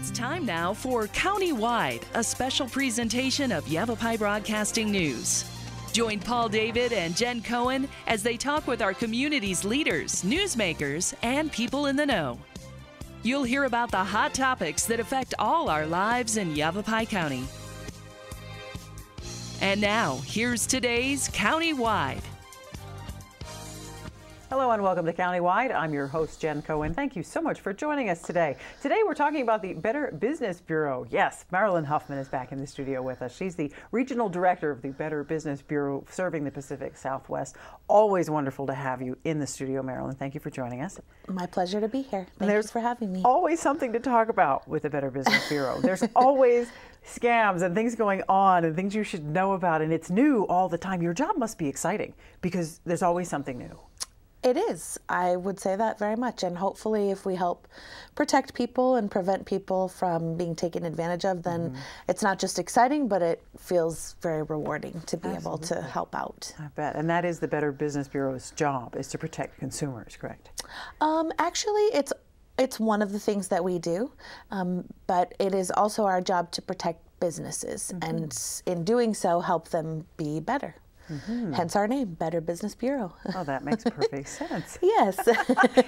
It's time now for Countywide, a special presentation of Yavapai Broadcasting News. Join Paul David and Jen Cohen as they talk with our community's leaders, newsmakers, and people in the know. You'll hear about the hot topics that affect all our lives in Yavapai County. And now, here's today's Countywide. Hello and welcome to Countywide. I'm your host, Jen Cohen. Thank you so much for joining us today. Today we're talking about the Better Business Bureau. Yes, Marilyn Huffman is back in the studio with us. She's the Regional Director of the Better Business Bureau serving the Pacific Southwest. Always wonderful to have you in the studio, Marilyn. Thank you for joining us. My pleasure to be here. Thank you for having me. Always something to talk about with the Better Business Bureau. There's always scams and things going on and things you should know about, and it's new all the time. Your job must be exciting because there's always something new. It is. I would say that very much. And hopefully if we help protect people and prevent people from being taken advantage of, then it's not just exciting, but it feels very rewarding to be able to help out. I bet. And that is the Better Business Bureau's job, is to protect consumers, correct? Actually, it's one of the things that we do, but it is also our job to protect businesses and in doing so help them be better. Hence our name, Better Business Bureau. Oh, that makes perfect sense. Yes.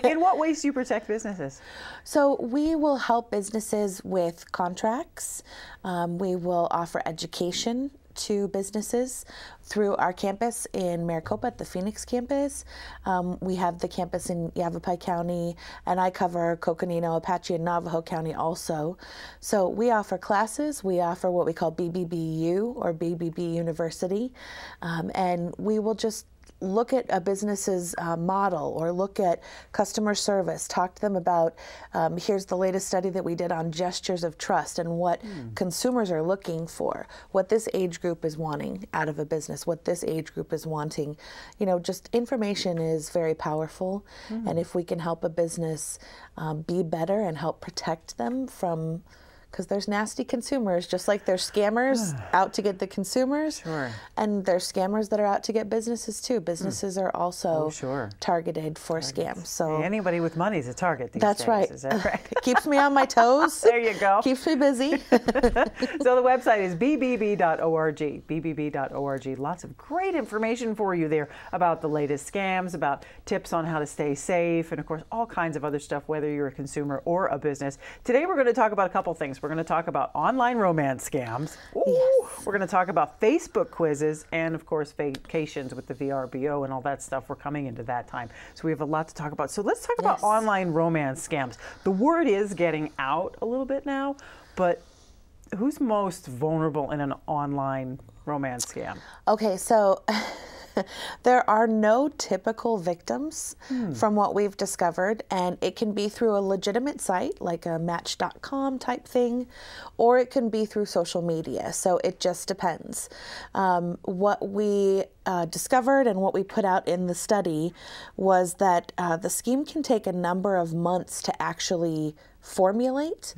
In what ways do you protect businesses? So we will help businesses with contracts. We will offer education to businesses through our campus in Maricopa at the Phoenix campus. We have the campus in Yavapai County, and I cover Coconino, Apache, and Navajo County also. So we offer classes. We offer what we call BBBU, or BBB University, and we will just look at a business's model or look at customer service, talk to them about, here's the latest study that we did on gestures of trust and what consumers are looking for, what this age group is wanting out of a business, what this age group is wanting. You know, just information is very powerful. And if we can help a business be better and help protect them from, because there's nasty consumers, just like there's scammers out to get the consumers. Sure. And there's scammers that are out to get businesses too. Businesses are also targeted for scams. So hey, anybody with money is a target these that's days. right. Is that right? It keeps me on my toes. There you go. Keeps me busy. So the website is bbb.org, bbb.org. Lots of great information for you there about the latest scams, about tips on how to stay safe, and of course all kinds of other stuff, whether you're a consumer or a business. Today we're going to talk about a couple things. We're going to talk about online romance scams. Yes. We're going to talk about Facebook quizzes and, of course, vacations with the VRBO and all that stuff. We're coming into that time. So we have a lot to talk about. So let's talk about online romance scams. The word is getting out a little bit now, but who's most vulnerable in an online romance scam? Okay, so there are no typical victims from what we've discovered, and it can be through a legitimate site like a Match.com type thing, or it can be through social media. So it just depends. What we discovered and what we put out in the study was that the scheme can take a number of months to actually formulate.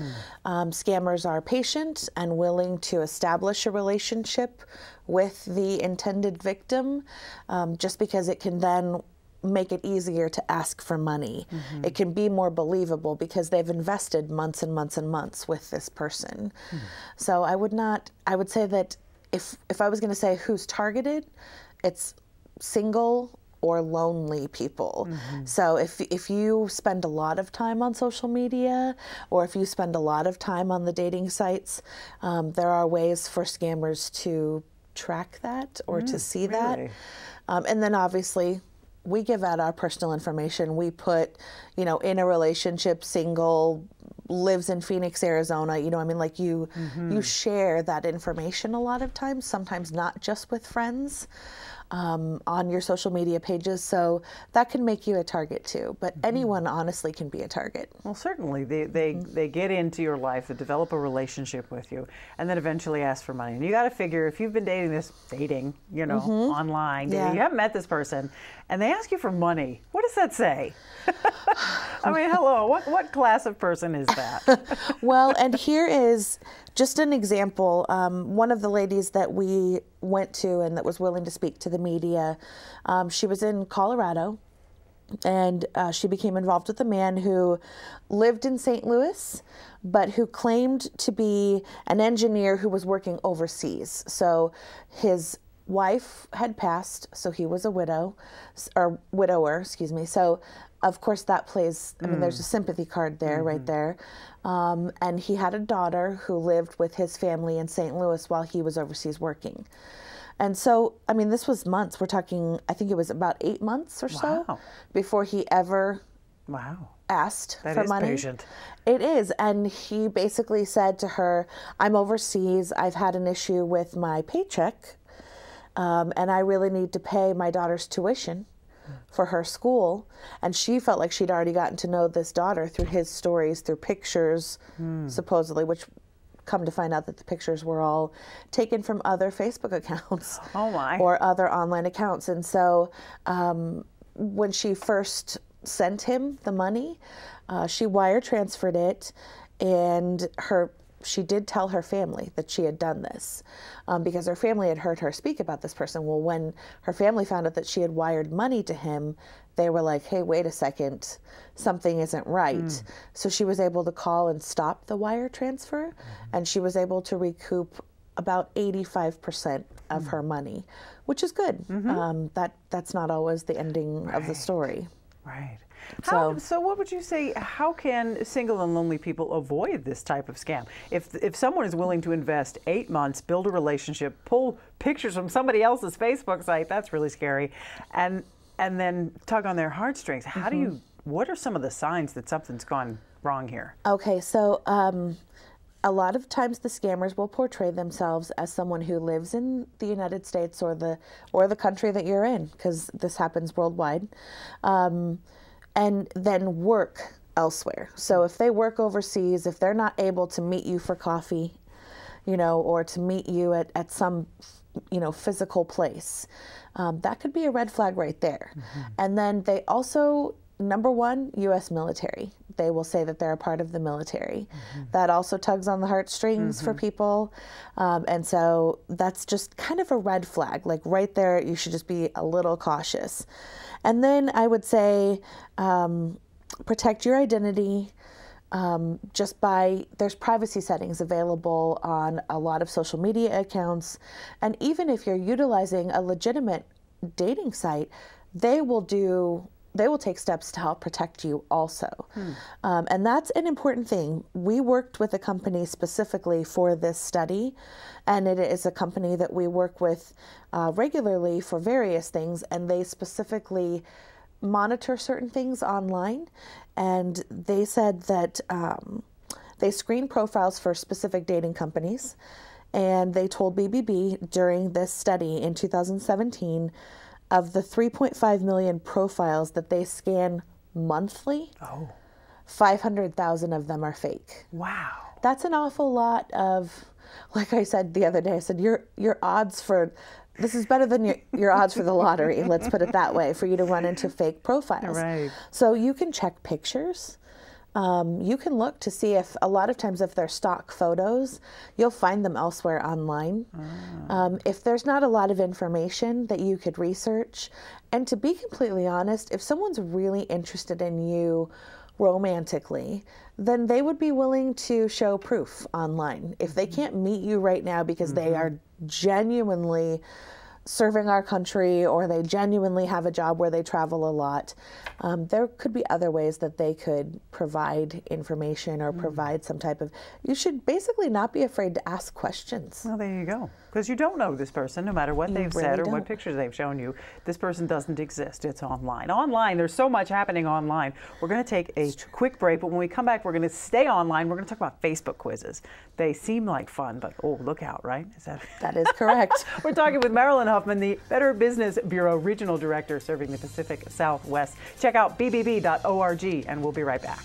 Scammers are patient and willing to establish a relationship with the intended victim, just because it can then make it easier to ask for money. It can be more believable because they've invested months and months and months with this person. So I would say that if I was going to say who's targeted, it's single or lonely people. So if you spend a lot of time on social media, or if you spend a lot of time on the dating sites, there are ways for scammers to track that or to see that. And then obviously we give out our personal information. We put, you know, in a relationship, single, lives in Phoenix, Arizona, you know, I mean, like you share that information a lot of times, sometimes not just with friends, on your social media pages. So that can make you a target too, but anyone honestly can be a target. Well, certainly they get into your life, they develop a relationship with you, and then eventually ask for money. And you got to figure, if you've been dating, you know, online, you haven't met this person, and they ask you for money, what does that say? I mean, hello, what class of person is that? Well, and here is just an example. One of the ladies that we went to and that was willing to speak to the media, she was in Colorado. And she became involved with a man who lived in St. Louis, but who claimed to be an engineer who was working overseas. So his wife had passed, so he was a widower, excuse me. So of course that plays, I mean, there's a sympathy card there, right there. And he had a daughter who lived with his family in St. Louis while he was overseas working. And so, I mean, this was months. We're talking, I think it was about 8 months or so before he ever asked for money. Patient. It is. And he basically said to her, I'm overseas. I've had an issue with my paycheck. And I really need to pay my daughter's tuition for her school. And she felt like she'd already gotten to know this daughter through his stories, through pictures, supposedly, which come to find out that the pictures were all taken from other Facebook accounts or other online accounts. And so when she first sent him the money, she wire transferred it, and she did tell her family that she had done this because her family had heard her speak about this person. Well, when her family found out that she had wired money to him, they were like, hey, wait a second, something isn't right. So she was able to call and stop the wire transfer, and she was able to recoup about 85% of her money, which is good. That's not always the ending of the story. Right. So what would you say, how can single and lonely people avoid this type of scam? If someone is willing to invest 8 months, build a relationship, pull pictures from somebody else's Facebook site, that's really scary, and then tug on their heartstrings, how do you, what are some of the signs that something's gone wrong here? Okay, so a lot of times the scammers will portray themselves as someone who lives in the United States or the country that you're in, because this happens worldwide. And then work elsewhere. So if they work overseas, if they're not able to meet you for coffee, or to meet you at some, physical place, that could be a red flag right there. And then they also, number one, U.S. military. They will say that they're a part of the military. That also tugs on the heartstrings for people. And so that's just kind of a red flag. Like right there, you should just be a little cautious. And then I would say protect your identity there's privacy settings available on a lot of social media accounts. And even if you're utilizing a legitimate dating site, they will take steps to help protect you also. And that's an important thing. We worked with a company specifically for this study, and it is a company that we work with regularly for various things, and they specifically monitor certain things online. And they said that they screen profiles for specific dating companies, and they told BBB during this study in 2017, of the 3.5 million profiles that they scan monthly, 500,000 of them are fake. Wow. That's an awful lot of, like I said the other day, I said, your odds for, this is better than your odds for the lottery, let's put it that way, for you to run into fake profiles. Right. So you can check pictures. You can look to see if, a lot of times if they're stock photos, you'll find them elsewhere online. If there's not a lot of information that you could research, and to be completely honest, if someone's really interested in you romantically, then they would be willing to show proof online. If they can't meet you right now because they are genuinely serving our country, or they genuinely have a job where they travel a lot, there could be other ways that they could provide information or provide some type of, you should basically not be afraid to ask questions. Well, there you go. Because you don't know this person, no matter what they've said or what pictures they've shown you. This person doesn't exist. It's online. Online, there's so much happening online. We're going to take a quick break, but when we come back, we're going to stay online. We're going to talk about Facebook quizzes. They seem like fun, but oh, look out, right? That is correct. We're talking with Marilyn Huffman, the Better Business Bureau Regional Director serving the Pacific Southwest. Check out bbb.org, and we'll be right back.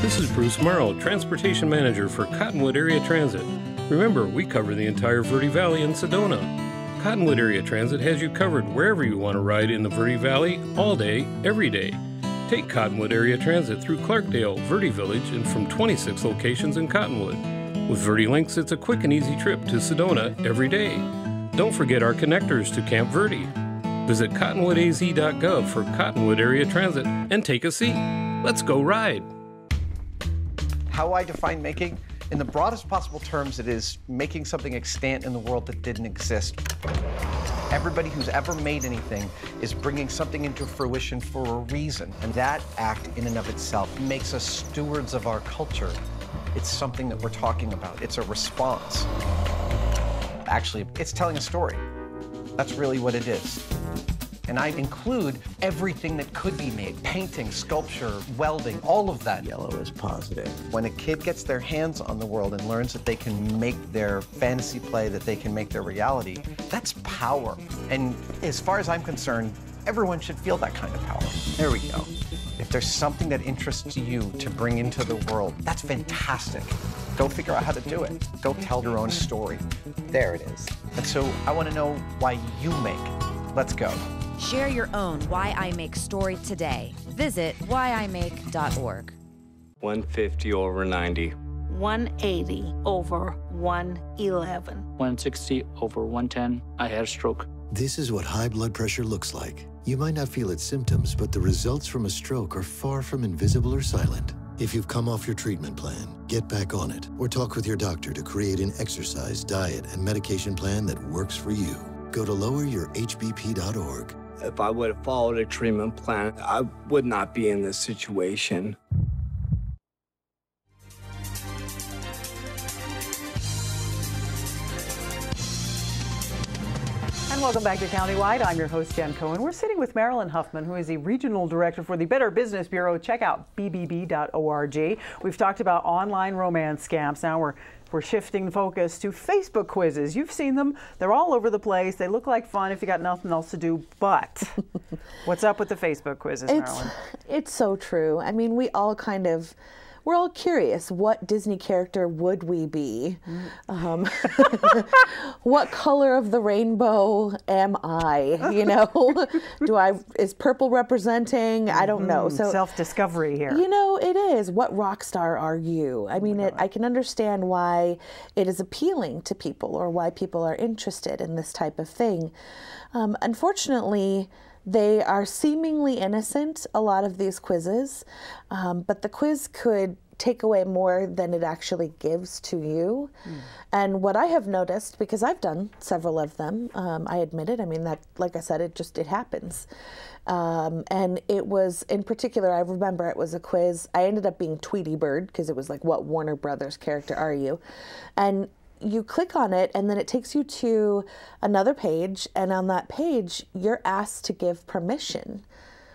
This is Bruce Morrow, Transportation Manager for Cottonwood Area Transit. Remember, we cover the entire Verde Valley and Sedona. Cottonwood Area Transit has you covered wherever you want to ride in the Verde Valley, all day, every day. Take Cottonwood Area Transit through Clarkdale, Verde Village, and from 26 locations in Cottonwood. With VertiLinks, it's a quick and easy trip to Sedona every day. Don't forget our connectors to Camp Verde. Visit cottonwoodaz.gov for Cottonwood Area Transit and take a seat. Let's go ride. How I define making? In the broadest possible terms, it is making something extant in the world that didn't exist. Everybody who's ever made anything is bringing something into fruition for a reason, and that act in and of itself makes us stewards of our culture. It's something that we're talking about. It's a response. Actually, it's telling a story. That's really what it is. And I include everything that could be made: painting, sculpture, welding, all of that. Yellow is positive. When a kid gets their hands on the world and learns that they can make their fantasy play, that they can make their reality, that's power. And as far as I'm concerned, everyone should feel that kind of power. There we go. If there's something that interests you to bring into the world, that's fantastic. Go figure out how to do it. Go tell your own story. There it is. And so I want to know why you make. Let's go. Share your own Why I Make story today. Visit whyimake.org. 150 over 90. 180 over 111. 160 over 110. I had a stroke. This is what high blood pressure looks like. You might not feel its symptoms, but the results from a stroke are far from invisible or silent. If you've come off your treatment plan, get back on it, or talk with your doctor to create an exercise, diet, and medication plan that works for you. Go to loweryourhbp.org. If I would have followed a treatment plan, I would not be in this situation. And welcome back to Countywide. I'm your host, Jen Cohen. We're sitting with Marilyn Huffman, who is the Regional Director for the Better Business Bureau. Check out bbb.org. We've talked about online romance scams. Now we're shifting focus to Facebook quizzes. You've seen them. They're all over the place. They look like fun if you got nothing else to do. But what's up with the Facebook quizzes, Marilyn? It's so true. I mean, we're all curious. What Disney character would we be? What color of the rainbow am I? You know, is purple representing? I don't know. So self-discovery here. You know, it is. What rock star are you? I mean, I can understand why it is appealing to people, or why people are interested in this type of thing. Unfortunately, they are seemingly innocent, a lot of these quizzes, but the quiz could take away more than it actually gives to you. And what I have noticed, because I've done several of them, I admit it, I mean, that, like I said, it happens. And it was, in particular, I remember it was a quiz. I ended up being Tweety Bird, because it was like, what Warner Brothers character are you? And you click on it, and then it takes you to another page, and on that page, you're asked to give permission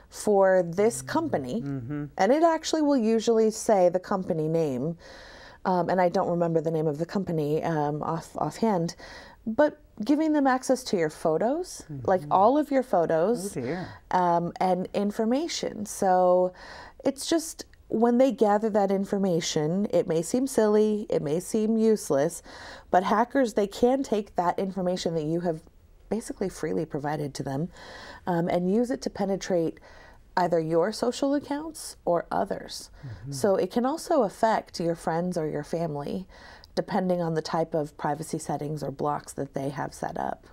for this company, and it actually will usually say the company name, and I don't remember the name of the company offhand, but giving them access to your photos, like all of your photos, and information. So it's just, when they gather that information, it may seem silly, it may seem useless, but hackers, they can take that information that you have basically freely provided to them, and use it to penetrate either your social accounts or others. So it can also affect your friends or your family, depending on the type of privacy settings or blocks that they have set up.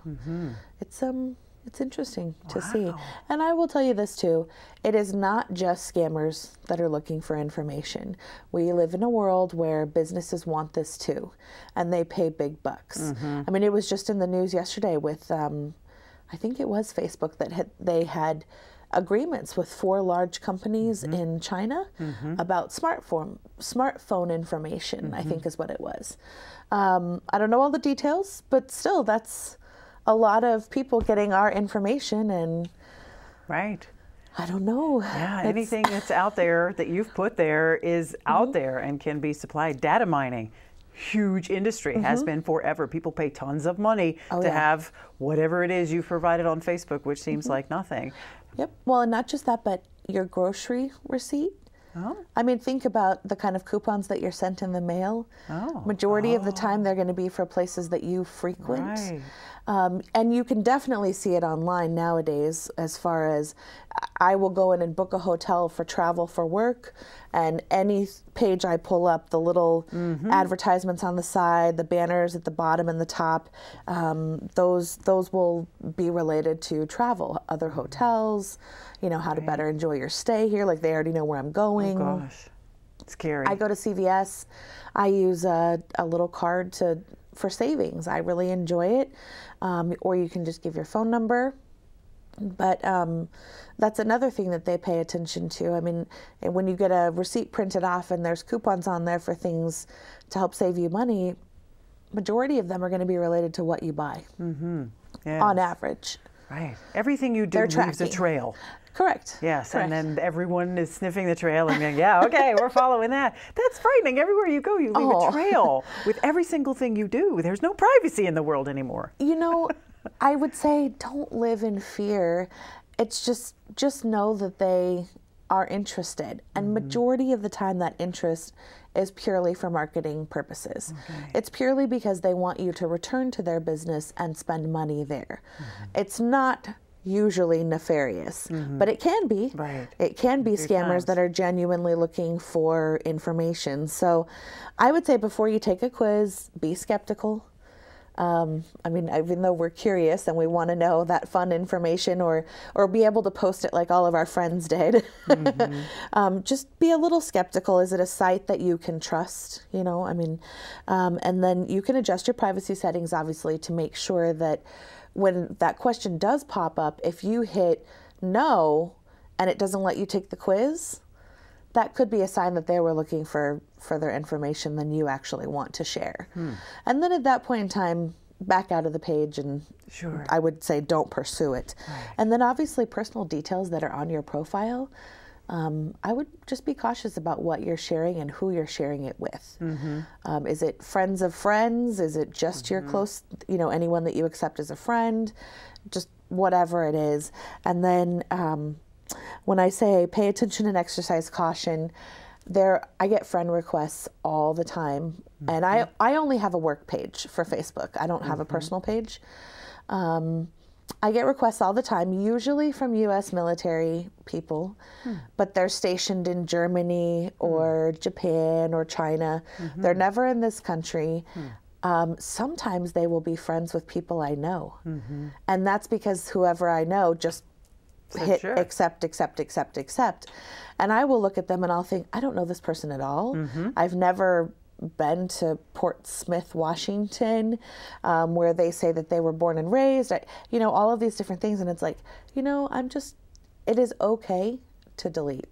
It's interesting to see. And I will tell you this too, it is not just scammers that are looking for information. We live in a world where businesses want this too, and they pay big bucks. I mean, it was just in the news yesterday with, I think it was Facebook, that they had agreements with 4 large companies in China about smartphone information, I think is what it was. I don't know all the details, but still, that's a lot of people getting our information, and I don't know. Yeah, anything that's out there that you've put there is out there and can be supplied. Data mining, huge industry, has been forever. People pay tons of money to have whatever it is you've provided on Facebook, which seems like nothing. Yep. Well, and not just that, but your grocery receipt. I mean, think about the kind of coupons that you're sent in the mail. Majority of the time, they're going to be for places that you frequent. And you can definitely see it online nowadays, as far as I will go in and book a hotel for travel for work, And any page I pull up, the little advertisements on the side, the banners at the bottom and the top, those will be related to travel, other hotels, you know, how to better enjoy your stay here. Like, they already know where I'm going. Oh gosh, scary. I go to CVS. I use a little card for savings. I really enjoy it. Or you can just give your phone number. But that's another thing that they pay attention to. I mean, when you get a receipt printed off and there's coupons on there for things to help save you money, majority of them are going to be related to what you buy, on average. Right. Everything you do leaves a trail. Correct. Yes, Correct. and then everyone is sniffing the trail and going, yeah, okay, we're following that. That's frightening. Everywhere you go, you leave a trail with every single thing you do. There's no privacy in the world anymore. You know, I would say don't live in fear. It's just know that they are interested. And majority of the time that interest is purely for marketing purposes. It's purely because they want you to return to their business and spend money there. It's not usually nefarious, but it can be. Right. It can be scammers that are genuinely looking for information. So I would say before you take a quiz, be skeptical. I mean, even though we're curious and we want to know that fun information or be able to post it like all of our friends did, just be a little skeptical. Is it a site that you can trust? You know, I mean, and then you can adjust your privacy settings, obviously, to make sure that when that question does pop up, if you hit no and it doesn't let you take the quiz, that could be a sign that they were looking for further information than you actually want to share. And then at that point in time, back out of the page and I would say don't pursue it. And then obviously personal details that are on your profile, I would just be cautious about what you're sharing and who you're sharing it with. Is it friends of friends? Is it just your close, you know, anyone that you accept as a friend? Just whatever it is. And then when I say pay attention and exercise caution, I get friend requests all the time. And I only have a work page for Facebook. I don't have a personal page. I get requests all the time, usually from U.S. military people, but they're stationed in Germany or Japan or China. They're never in this country. Sometimes they will be friends with people I know. And that's because whoever I know just hit accept. And I will look at them and I'll think, I don't know this person at all. I've never been to Port Smith, Washington, where they say that they were born and raised, you know, all of these different things. And it's like, you know, it is okay to delete.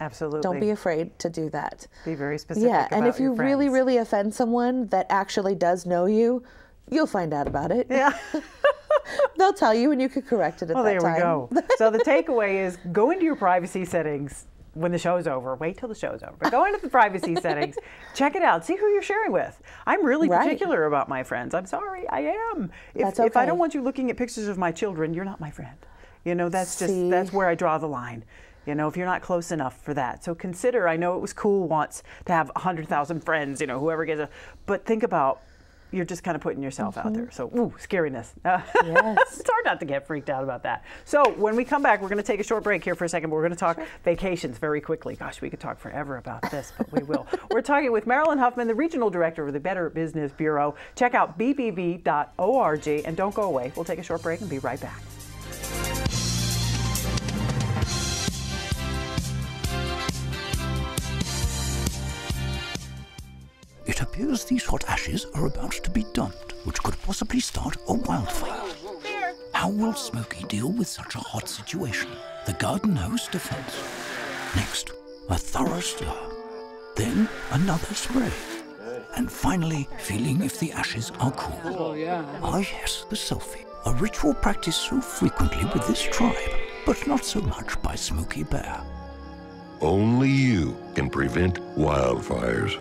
Absolutely. Don't be afraid to do that. Be very specific Yeah, and about if you your really, friends. really offend someone that actually does know you, you'll find out about it. Yeah. They'll tell you and you could correct it at that time. Well, there we go. So the takeaway is go into your privacy settings when the show's over. Wait till the show's over. But go into the privacy settings, check it out, see who you're sharing with. I'm really particular about my friends. I'm sorry, I am. If I don't want you looking at pictures of my children, you're not my friend. You know, that's where I draw the line. You know, if you're not close enough for that. So consider, I know it was cool once to have 100,000 friends, you know, whoever gets but think about, you're just kind of putting yourself out there. So, scariness. Yes. It's hard not to get freaked out about that. So when we come back, we're going to take a short break here for a second, but we're going to talk vacations very quickly. Gosh, we could talk forever about this, but we will. We're talking with Marilyn Huffman, the Regional Director of the Better Business Bureau. Check out bbb.org and don't go away. We'll take a short break and be right back. It appears these hot ashes are about to be dumped, which could possibly start a wildfire. How will Smokey deal with such a hot situation? The garden hose defense. Next, a thorough stir. Then another spray. And finally, feeling if the ashes are cool. Oh, yeah. Ah, yes, the selfie. A ritual practiced so frequently with this tribe, but not so much by Smokey Bear. Only you can prevent wildfires.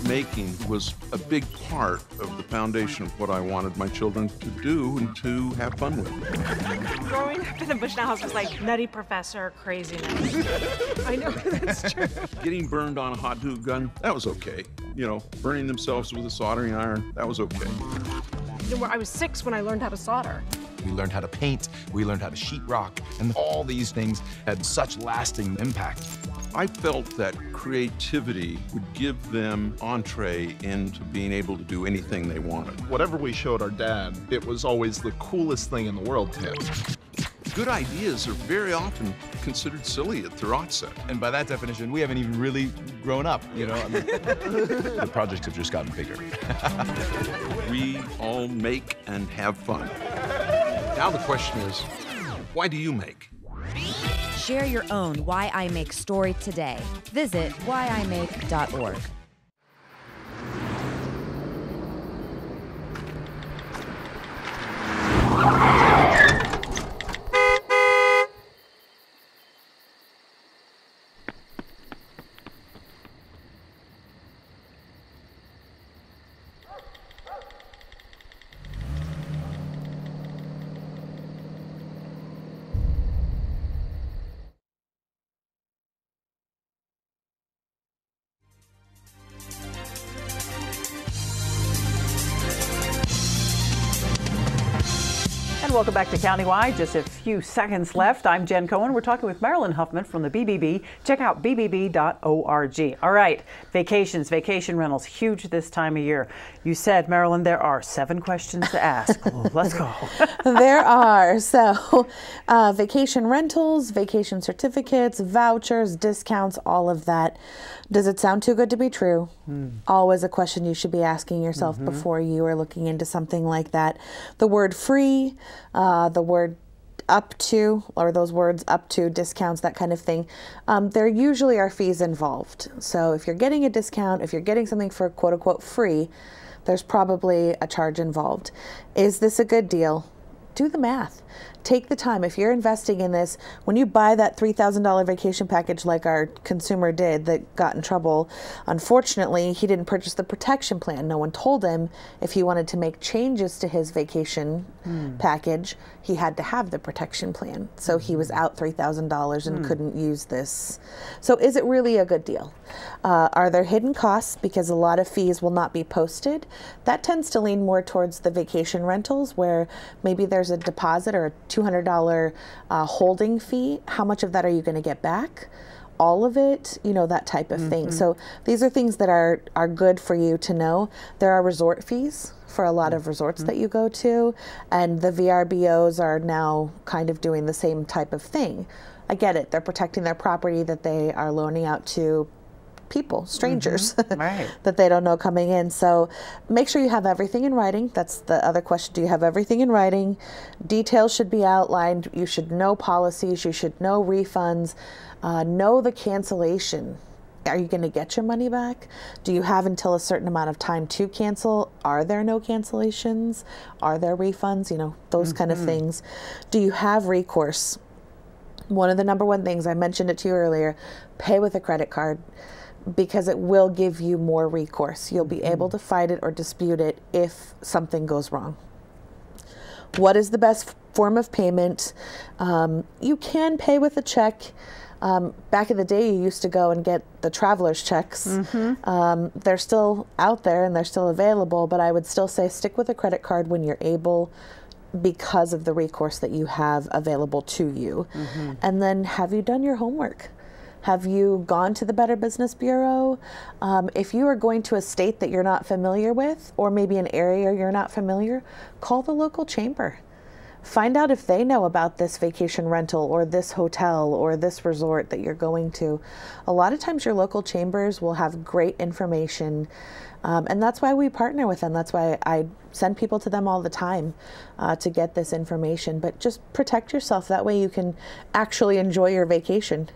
Making was a big part of the foundation of what I wanted my children to do and to have fun with. Growing up in the Bushnell house was like Nutty Professor craziness. I know, that's true. Getting burned on a hot glue gun, that was okay. You know, burning themselves with a soldering iron, that was okay. I was 6 when I learned how to solder. We learned how to paint, we learned how to sheetrock, and all these things had such lasting impact. I felt that creativity would give them entree into being able to do anything they wanted. Whatever we showed our dad, it was always the coolest thing in the world to him. Good ideas are very often considered silly at their outset. And by that definition, we haven't even really grown up, you know? I mean, the projects have just gotten bigger. We all make and have fun. Now the question is, why do you make? Share your own Why I Make story today. Visit whyimake.org. And welcome back to Countywide. Just a few seconds left. I'm Jen Cohen. We're talking with Marilyn Huffman from the BBB. Check out bbb.org. All right, vacations, vacation rentals, huge this time of year. You said, Marilyn, there are 7 questions to ask. Let's go. There are. So vacation rentals, vacation certificates, vouchers, discounts, all of that. Does it sound too good to be true? Always a question you should be asking yourself before you are looking into something like that. The word free, the word up to, or those words up to, discounts, that kind of thing, there usually are fees involved. So if you're getting a discount, if you're getting something for quote unquote free, there's probably a charge involved. Is this a good deal? Do the math. Take the time. If you're investing in this, when you buy that $3,000 vacation package like our consumer did that got in trouble, unfortunately, he didn't purchase the protection plan. No one told him if he wanted to make changes to his vacation package, he had to have the protection plan. So he was out $3,000 and couldn't use this. So is it really a good deal? Are there hidden costs because a lot of fees will not be posted? That tends to lean more towards the vacation rentals where maybe there's a deposit or a $200 holding fee. How much of that are you going to get back? All of it, you know, that type of thing. So these are things that are good for you to know. There are resort fees for a lot of resorts that you go to, and the VRBOs are now kind of doing the same type of thing. I get it. They're protecting their property that they are loaning out to people, strangers, Right. that they don't know coming in. So make sure you have everything in writing. That's the other question. Do you have everything in writing? Details should be outlined. You should know policies. You should know refunds. Know the cancellation. Are you going to get your money back? Do you have until a certain amount of time to cancel? Are there no cancellations? Are there refunds? You know, those kind of things. Do you have recourse? One of the number one things, I mentioned it to you earlier, pay with a credit card, because it will give you more recourse. You'll be able to fight it or dispute it if something goes wrong. What is the best form of payment? You can pay with a check. Back in the day, you used to go and get the traveler's checks. They're still out there and they're still available, but I would still say stick with a credit card when you're able, because of the recourse that you have available to you. And then, have you done your homework? Have you gone to the Better Business Bureau? If you are going to a state that you're not familiar with, or maybe an area you're not familiar, call the local chamber. Find out if they know about this vacation rental or this hotel or this resort that you're going to. A lot of times your local chambers will have great information, and that's why we partner with them. That's why I send people to them all the time to get this information. But just protect yourself. That way you can actually enjoy your vacation.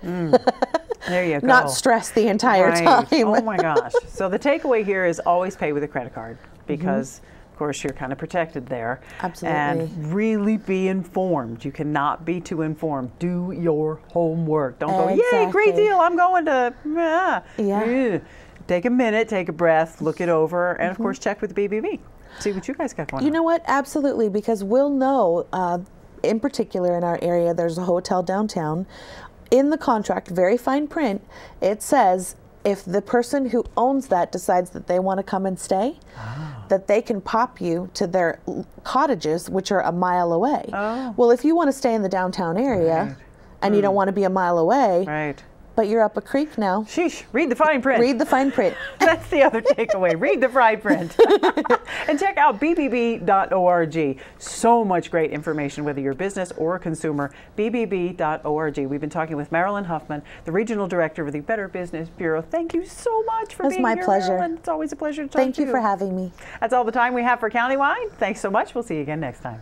There you go. Not stress the entire time. Oh my gosh. So the takeaway here is always pay with a credit card, because of course you're kind of protected there. Absolutely. And really be informed. You cannot be too informed. Do your homework. Don't go, yay, great deal, I'm going to, Take a minute, take a breath, look it over, and of course check with the BBB. See what you guys got going on. You know what? Absolutely, because we'll know, in particular in our area, there's a hotel downtown. In the contract, very fine print, it says if the person who owns that decides that they want to come and stay, that they can pop you to their cottages, which are a mile away. Well, if you want to stay in the downtown area and you don't want to be a mile away, but you're up a creek now. Sheesh, read the fine print. Read the fine print. That's the other takeaway. Read the fine print. And check out bbb.org. So much great information, whether you're a business or a consumer. bbb.org. We've been talking with Marilyn Huffman, the Regional Director of the Better Business Bureau. Thank you so much for being here, It's my pleasure. Marilyn. It's always a pleasure to talk to you. Thank you for having me. That's all the time we have for Countywide. Thanks so much. We'll see you again next time.